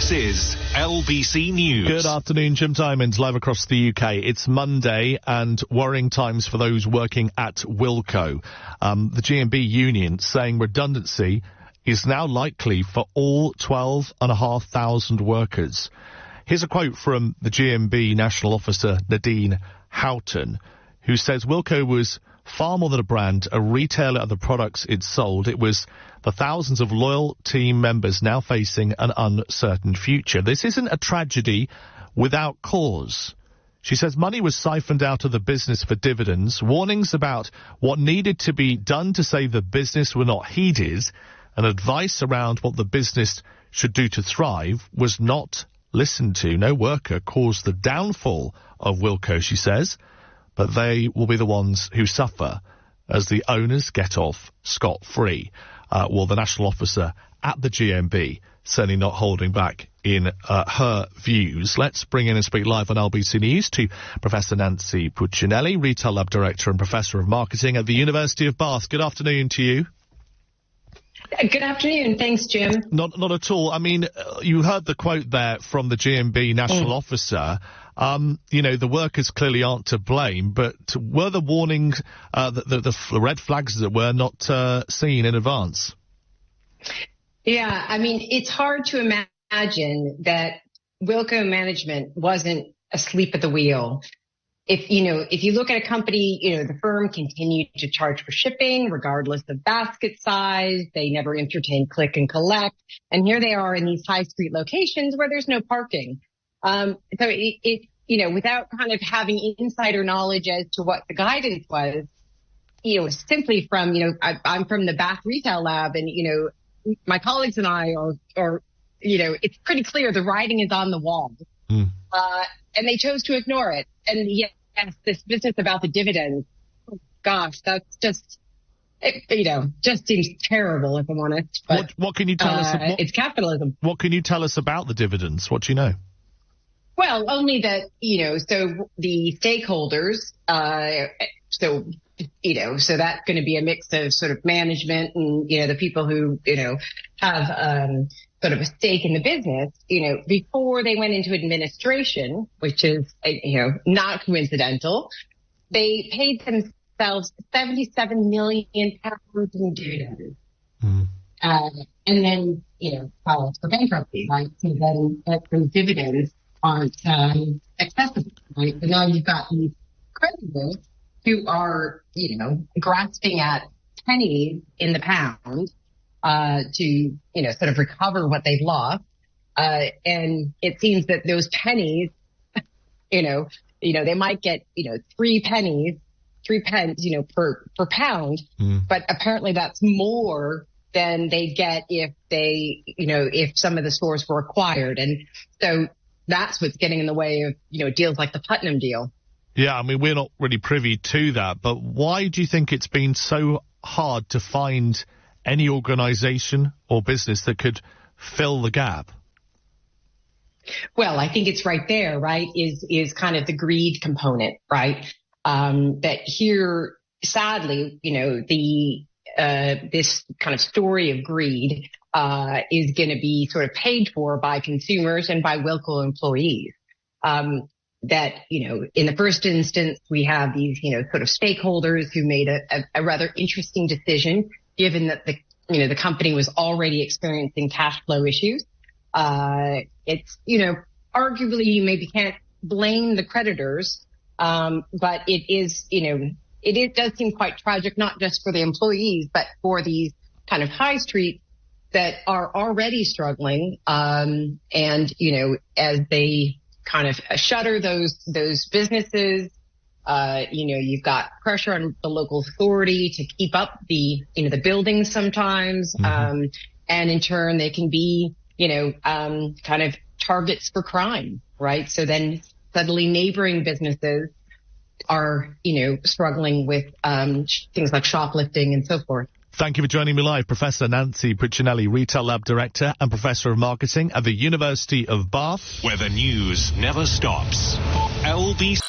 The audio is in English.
This is LBC News. Good afternoon, Jim Diamonds, live across the UK. It's Monday and worrying times for those working at Wilko. The G&B union saying redundancy is now likely for all 12,500 workers. Here's a quote from the G&B National Officer Nadine Houghton, who says Wilko was far more than a brand, a retailer of the products it sold. It was the thousands of loyal team members now facing an uncertain future. This isn't a tragedy without cause. She says money was siphoned out of the business for dividends. Warnings about what needed to be done to save the business were not heeded, and advice around what the business should do to thrive was not listened to. No worker caused the downfall of Wilko, she says, but they will be the ones who suffer as the owners get off scot-free. Well, the national officer at the GMB certainly not holding back in her views. Let's bring in and speak live on LBC News to Professor Nancy Puccinelli, Retail Lab Director and Professor of Marketing at the University of Bath. Good afternoon to you. Good afternoon. Thanks, Jim. Not at all. I mean, you heard the quote there from the GMB national officer. The workers clearly aren't to blame, but were the warnings, the red flags, as it were, not seen in advance? Yeah, I mean, it's hard to imagine that Wilko management wasn't asleep at the wheel. If you look at a company, the firm continued to charge for shipping regardless of basket size. They never entertained click and collect. And here they are in these high street locations where there's no parking. So without kind of having insider knowledge as to what the guidance was, simply from, I'm from the Bath Retail Lab and, my colleagues and I are it's pretty clear the writing is on the wall. And they chose to ignore it. And yes, this business about the dividends, oh gosh, that's just, just seems terrible if I'm honest. But, what can you tell us? It's capitalism. What can you tell us about the dividends? What do you know? Well, only that, so the stakeholders, so that's going to be a mix of sort of management and, the people who, have, sort of a stake in the business, before they went into administration, which is, not coincidental, they paid themselves 77 million pounds in dividends. And then, filed for bankruptcy, right? So then those dividends aren't accessible, right? So now you've got these creditors who are, grasping at pennies in the pound to, sort of recover what they've lost. And it seems that those pennies, they might get, 3 pence, per pound, but apparently that's more than they get if they, if some of the stores were acquired. And so that's what's getting in the way of, deals like the Putnam deal. Yeah, I mean, we're not really privy to that, but why do you think it's been so hard to find any organisation or business that could fill the gap? Well, I think it's right there, right, is kind of the greed component, right? That here, sadly, this kind of story of greed is going to be sort of paid for by consumers and by Wilko employees. That, in the first instance, we have these, sort of stakeholders who made a rather interesting decision, given that the company was already experiencing cash flow issues. It's, arguably you maybe can't blame the creditors, but it does seem quite tragic, not just for the employees, but for these kind of high streets that are already struggling. And, as they kind of shutter those businesses, you've got pressure on the local authority to keep up the buildings sometimes. And in turn, they can be, kind of targets for crime, right? So then suddenly neighboring businesses are, struggling with things like shoplifting and so forth. Thank you for joining me live, Professor Nancy Puccinelli, Retail Lab Director and Professor of Marketing at the University of Bath. Where the news never stops. LBC.